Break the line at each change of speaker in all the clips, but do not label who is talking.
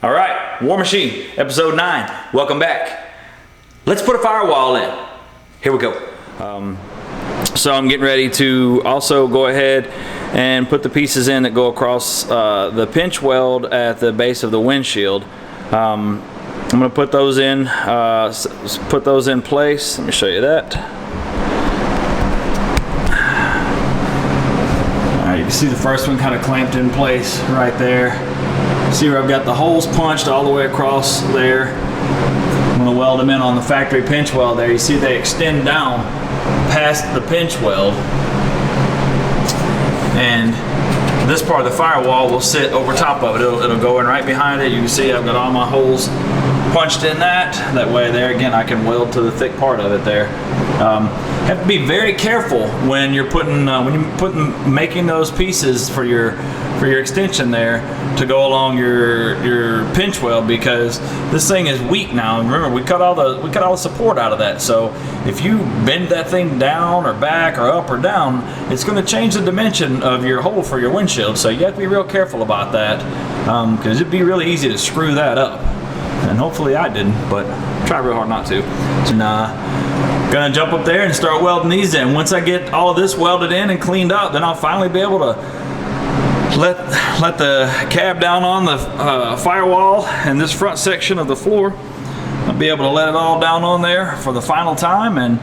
All right, War Machine, episode 9. Welcome back. Let's put a firewall in. Here we go. So I'm getting ready to also go ahead and put the pieces in that go across the pinch weld at the base of the windshield. I'm going to put those in place. Let me show you that. All right, you can see the first one kind of clamped in place right there. See where I've got the holes punched all the way across there. I'm going to weld them in on the factory pinch weld there. You see they extend down past the pinch weld. And this part of the firewall will sit over top of it. It'll go in right behind it. You can see I've got all my holes punched in that. That way there again I can weld to the thick part of it there. Have to be very careful when you're making those pieces for your extension there to go along your pinch weld, because this thing is weak now. And remember, we cut all the support out of that. So if you bend that thing down or back or up or down, it's going to change the dimension of your hole for your windshield. So you have to be real careful about that, because it'd be really easy to screw that up. And hopefully I didn't, but try real hard not to. So gonna jump up there and start welding these in. Once I get all of this welded in and cleaned up, then I'll finally be able to let the cab down on the firewall and this front section of the floor. I'll be able to let it all down on there for the final time and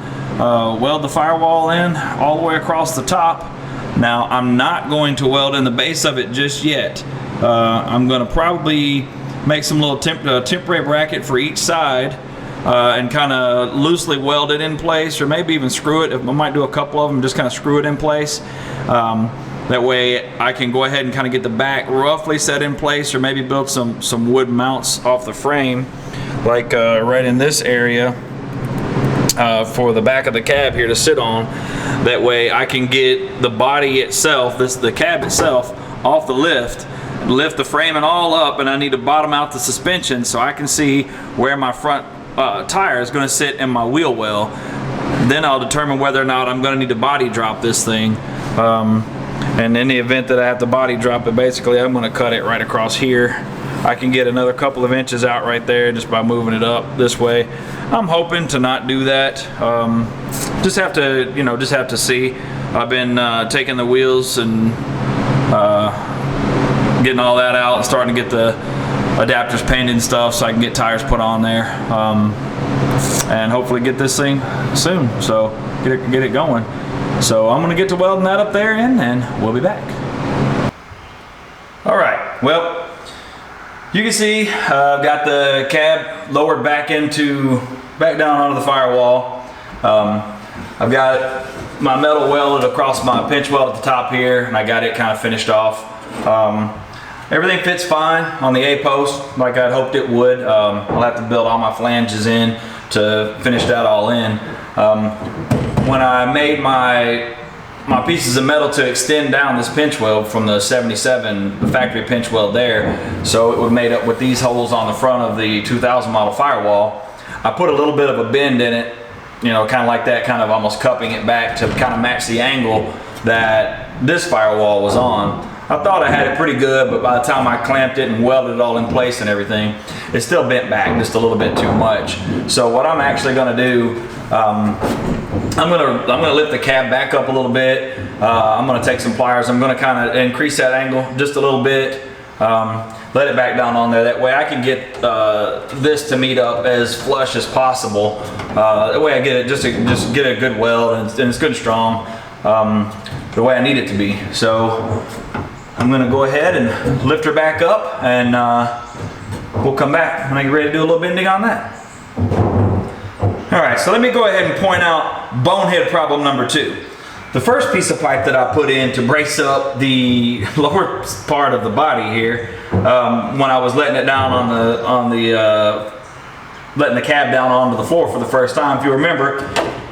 weld the firewall in all the way across the top. Now I'm not going to weld in the base of it just yet. I'm going to probably make some little temporary bracket for each side and kind of loosely weld it in place, or maybe even screw it. I might do a couple of them, just kind of screw it in place. That way I can go ahead and kind of get the back roughly set in place, or maybe build some wood mounts off the frame, like right in this area for the back of the cab here to sit on. That way I can get the body itself, the cab itself, off the lift the framing all up, and I need to bottom out the suspension so I can see where my front tire is going to sit in my wheel well. Then I'll determine whether or not I'm going to need to body drop this thing. And in the event that I have to body drop it, basically I'm going to cut it right across here. I can get another couple of inches out right there just by moving it up this way. I'm hoping to not do that. Just have to see. I've been taking the wheels and getting all that out and starting to get the adapters painted and stuff so I can get tires put on there, and hopefully get this thing soon, so get it going. So I'm gonna get to welding that up there in, and we'll be back. All right, well, you can see I've got the cab lowered back down onto the firewall. I've got my metal welded across my pinch weld at the top here, and I got it kind of finished off. Everything fits fine on the A-post like I'd hoped it would. I'll have to build all my flanges in to finish that all in. When I made my pieces of metal to extend down this pinch weld from the 77, the factory pinch weld there, so it was made up with these holes on the front of the 2000 model firewall, I put a little bit of a bend in it, kind of like that, kind of almost cupping it back to kind of match the angle that this firewall was on. I thought I had it pretty good, but by the time I clamped it and welded it all in place and everything, it still bent back just a little bit too much. So what I'm actually going to do, I'm going to lift the cab back up a little bit. I'm going to take some pliers. I'm going to kind of increase that angle just a little bit. Let it back down on there. That way I can get this to meet up as flush as possible. That way I get it just get a good weld, and it's good and strong the way I need it to be. So I'm going to go ahead and lift her back up, and we'll come back when I get ready to do a little bending on that. Alright, so let me go ahead and point out bonehead problem number 2. The first piece of pipe that I put in to brace up the lower part of the body here, when I was letting it down letting the cab down onto the floor for the first time, if you remember,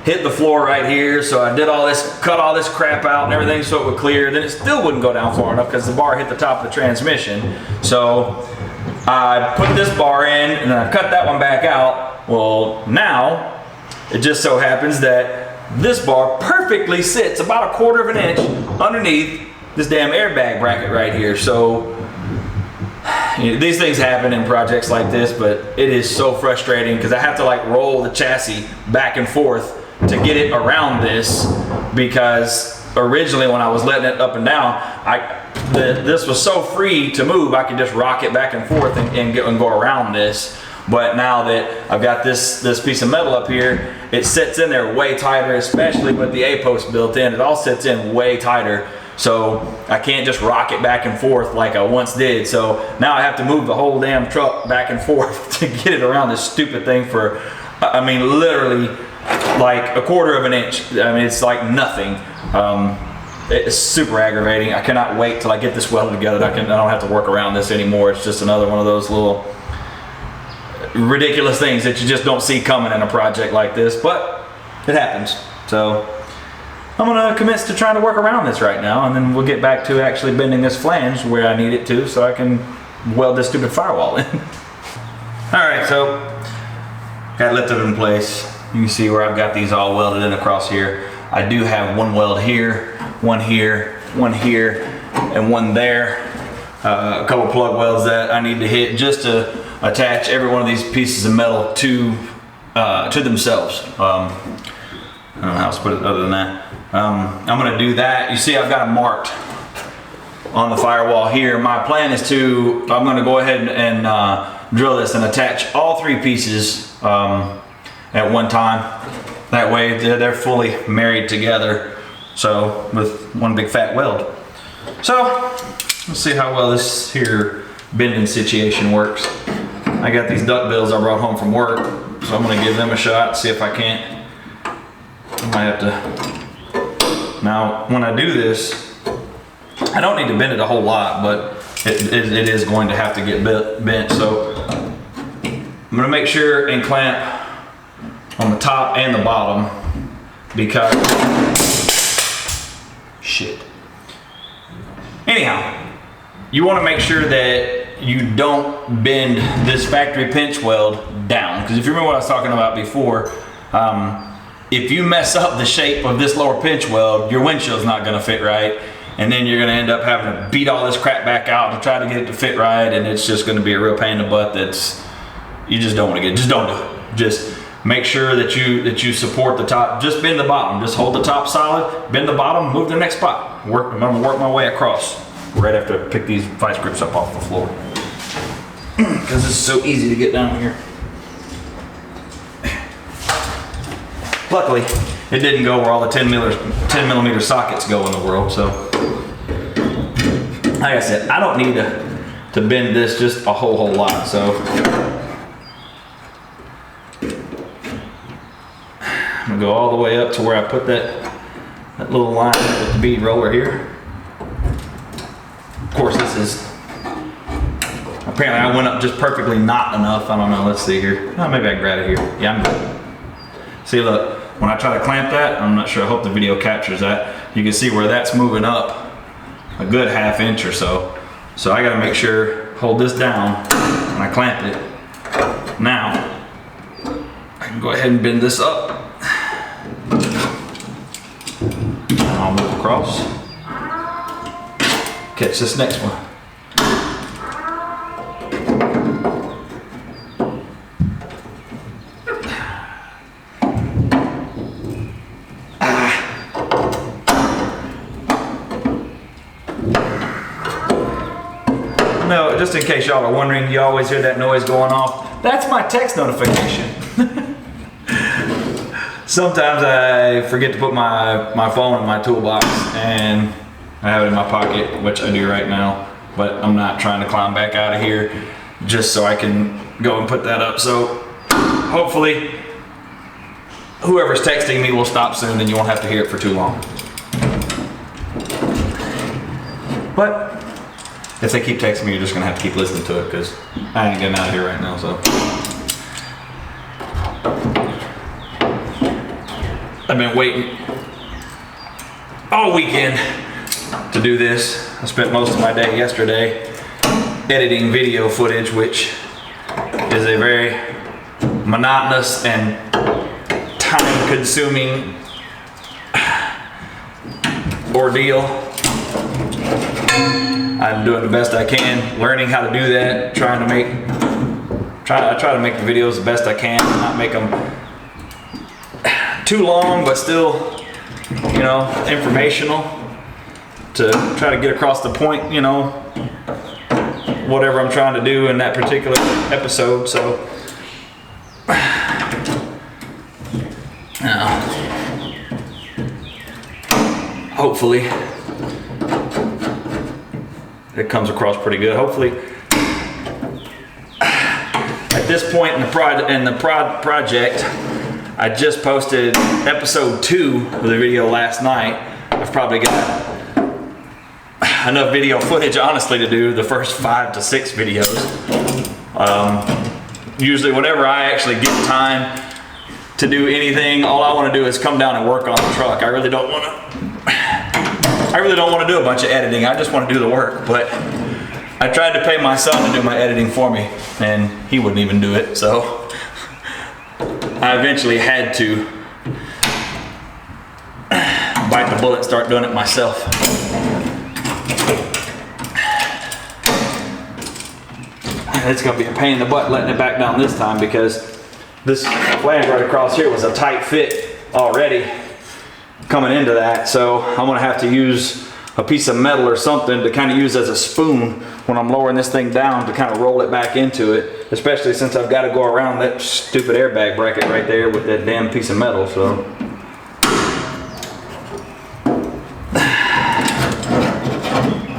hit the floor right here, so I did all this, cut all this crap out and everything so it would clear. Then it still wouldn't go down far enough because the bar hit the top of the transmission. So I put this bar in and I cut that one back out. Well, now it just so happens that this bar perfectly sits about 1/4 of an inch underneath this damn airbag bracket right here. So these things happen in projects like this, but it is so frustrating because I have to like roll the chassis back and forth to get it around this, because originally when I was letting it up and down, this was so free to move, I could just rock it back and forth and go around this. But now that I've got this piece of metal up here, it sits in there way tighter, especially with the A-post built in. It all sits in way tighter. So I can't just rock it back and forth like I once did. So now I have to move the whole damn truck back and forth to get it around this stupid thing for, I mean, literally like 1/4 of an inch. I mean, it's like nothing. It's super aggravating. I cannot wait till I get this welded together. I don't have to work around this anymore. It's just another one of those little ridiculous things that you just don't see coming in a project like this, but it happens. So I'm gonna commit to trying to work around this right now, and then we'll get back to actually bending this flange where I need it to, so I can weld this stupid firewall in. All right, so got it lifted in place. You can see where I've got these all welded in across here. I do have one weld here, one here, one here, and one there. A couple plug welds that I need to hit just to attach every one of these pieces of metal to themselves. I don't know how else to put it other than that. I'm gonna do that. You see I've got it marked on the firewall here. My plan is I'm gonna go ahead and drill this and attach all 3 pieces at one time. That way they're fully married together. So with one big fat weld. So let's see how well this here bending situation works. I got these duck bills I brought home from work, so I'm gonna give them a shot, see if I can't. I might have to. Now, when I do this, I don't need to bend it a whole lot, but it is going to have to get bent. So I'm gonna make sure and clamp on the top and the bottom, because shit. Anyhow, you want to make sure that you don't bend this factory pinch weld down, because if you remember what I was talking about before, if you mess up the shape of this lower pinch weld, your windshield's not going to fit right, and then you're going to end up having to beat all this crap back out to try to get it to fit right, and it's just going to be a real pain in the butt that's you just don't want to get. Just don't do it. Just make sure that you support the top. Just bend the bottom. Just hold the top solid, bend the bottom, move to the next spot. I'm gonna work my way across right after I pick these vice grips up off the floor, because it's so easy to get down here. Luckily, it didn't go where all the 10 millimeter sockets go in the world. So, like I said, I don't need to bend this just a whole lot. So, I'm gonna go all the way up to where I put that little line with the bead roller here. Of course, this is, apparently I went up just perfectly not enough. I don't know, let's see here. Oh, maybe I can grab it here. Yeah, I'm good. See, look, when I try to clamp that, I'm not sure, I hope the video captures that. You can see where that's moving up a good ½ inch or so. So I gotta make sure, hold this down when I clamp it. Now, I can go ahead and bend this up. I'll move across. Catch this next one. No, just in case y'all are wondering, you always hear that noise going off. That's my text notification. Sometimes I forget to put my phone in my toolbox, and I have it in my pocket, which I do right now, but I'm not trying to climb back out of here just so I can go and put that up. So hopefully whoever's texting me will stop soon and you won't have to hear it for too long. But if they keep texting me, you're just gonna have to keep listening to it, because I ain't getting out of here right now. So I've been waiting all weekend to do this. I spent most of my day yesterday editing video footage, which is a very monotonous and time-consuming ordeal. I'm doing the best I can, learning how to do that, trying to make, I try to make the videos the best I can, not make them too long, but still, you know, informational, to try to get across the point, you know, whatever I'm trying to do in that particular episode. So now, hopefully it comes across pretty good. Hopefully at this point in the project, I just posted episode 2 of the video last night. I've probably got enough video footage, honestly, to do the first 5 to 6 videos. Usually whenever I actually get time to do anything, all I want to do is come down and work on the truck. I really don't want to do a bunch of editing. I just want to do the work. But I tried to pay my son to do my editing for me, and he wouldn't even do it. So I eventually had to bite the bullet and start doing it myself. It's gonna be a pain in the butt letting it back down this time, because this flange right across here was a tight fit already coming into that. So I'm gonna have to use a piece of metal or something to kind of use as a spoon when I'm lowering this thing down to kind of roll it back into it, especially since I've got to go around that stupid airbag bracket right there with that damn piece of metal. So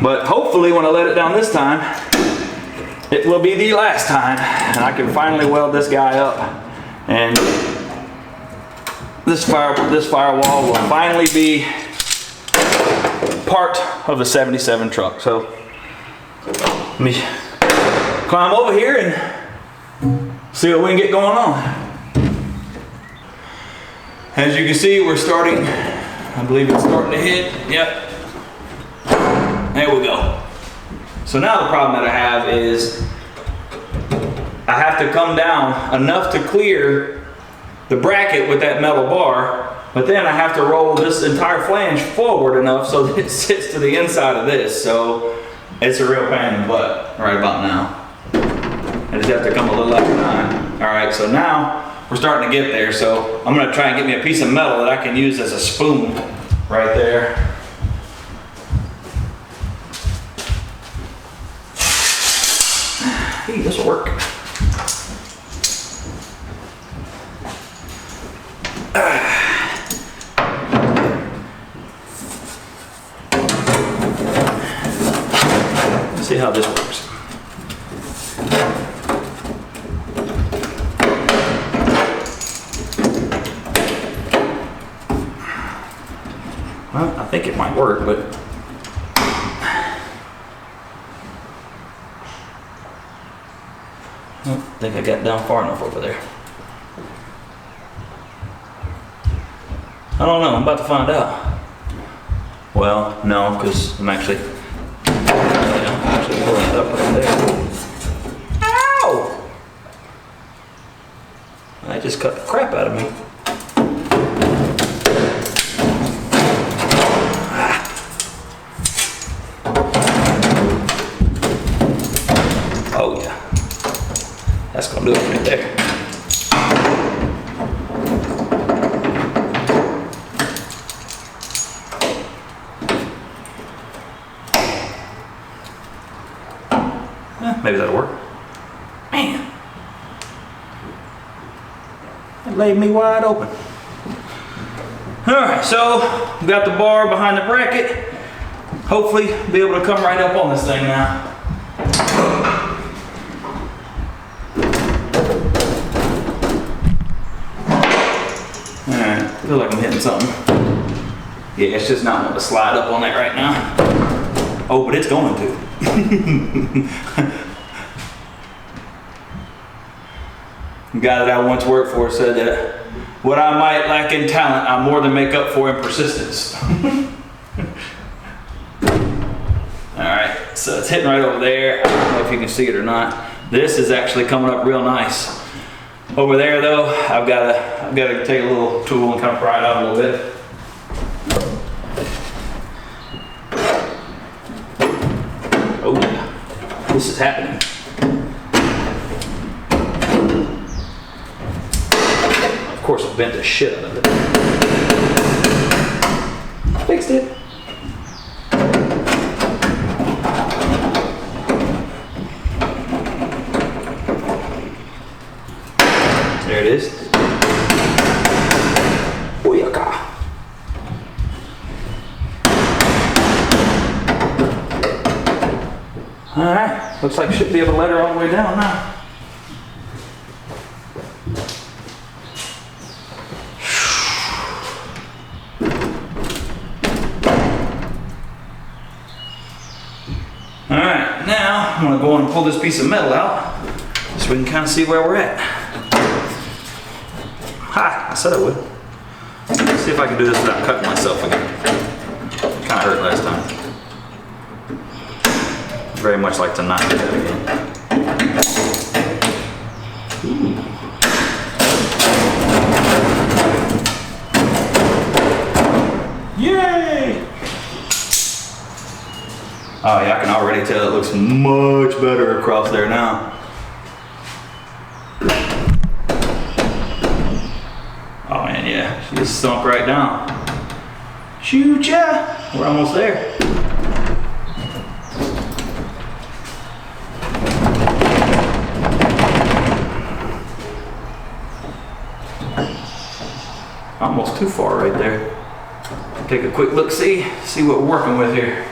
but hopefully when I let it down this time, it will be the last time, and I can finally weld this guy up, and this firewall will finally be part of the 77 truck. So let me climb over here and see what we can get going on. As you can see, we're starting, I believe it's starting to hit. Yep, there we go. So now the problem that I have is I have to come down enough to clear the bracket with that metal bar, but then I have to roll this entire flange forward enough so that it sits to the inside of this. So it's a real pain in the butt right about now. I just have to come a little at a time. All right, so now we're starting to get there. So I'm gonna try and get me a piece of metal that I can use as a spoon right there. Hey, this will work. Let's see how this works. Well, I think it might work, but I don't think I got down far enough over there. I don't know, I'm about to find out. Well, no, because I'm actually pulling it up right there. Ow! I just cut the crap out of me. Oh yeah. That's gonna do it right there. Maybe that'll work. Man, it laid me wide open. All right, so we got the bar behind the bracket. Hopefully be able to come right up on this thing now. Alright, I feel like I'm hitting something. Yeah, it's just not wanting to slide up on that right now. Oh, but it's going to. The guy that I once worked for said that what I might lack in talent, I more than make up for in persistence. Alright, so it's hitting right over there. I don't know if you can see it or not. This is actually coming up real nice. Over there though, I've got to take a little tool and kind of pry it out a little bit. This is happening. Of course, I bent the shit out of it. Fixed it. There it is. Booyaka. Alright, looks like I should be able to let her all the way down now. Alright, now I'm going to go and pull this piece of metal out so we can kind of see where we're at. Ha! I said I would. Let's see if I can do this without cutting myself again. Kind of hurt last time. Very much like to not do that again. Ooh. Yay! Oh yeah, I can already tell it looks much better across there now. Oh man, yeah, she just sunk right down. Shoot ya! We're almost there. Almost too far right there. Take a quick look, see what we're working with here.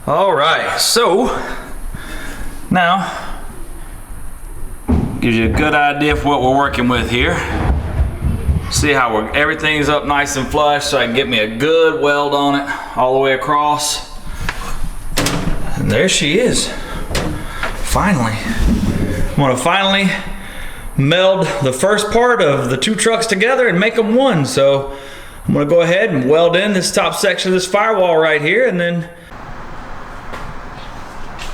All right, so now gives you a good idea of what we're working with here. See how everything's up nice and flush, so I can get me a good weld on it all the way across. And there she is. Finally, I'm gonna finally meld the first part of the two trucks together and make them one. So I'm gonna go ahead and weld in this top section of this firewall right here, and then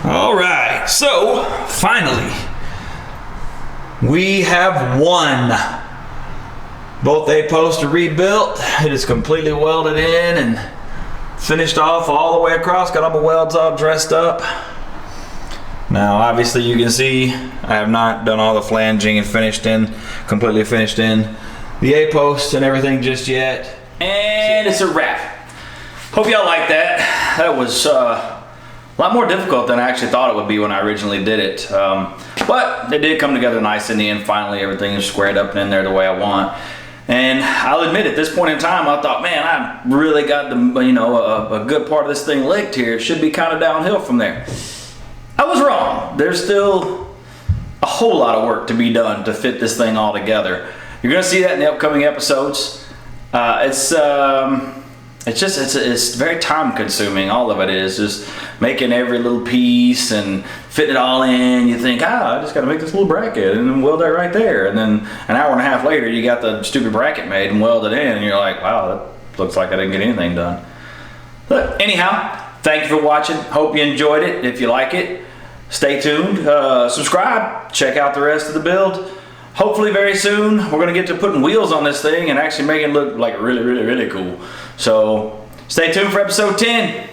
all right, so finally we have one. Both A-posts are rebuilt. It is completely welded in and finished off all the way across. Got all my welds all dressed up. Now obviously you can see I have not done all the flanging and completely finished in the A-posts and everything just yet. And it's a wrap. Hope y'all like that. That was a lot more difficult than I actually thought it would be when I originally did it. But it did come together nice in the end. Finally, everything is squared up and in there the way I want. And I'll admit, at this point in time, I thought, man, I really got the, a good part of this thing licked here. It should be kind of downhill from there. I was wrong. There's still a whole lot of work to be done to fit this thing all together. You're gonna see that in the upcoming episodes. It's very time consuming. All of it is just making every little piece and fitting it all in. You think, I just gotta make this little bracket and then weld that right there. And then an hour and a half later, you got the stupid bracket made and welded in, and you're like, wow, that looks like I didn't get anything done. But anyhow, thank you for watching. Hope you enjoyed it. If you like it, stay tuned. Subscribe. Check out the rest of the build. Hopefully very soon, we're gonna get to putting wheels on this thing and actually make it look like really, really, really cool. So stay tuned for episode 10.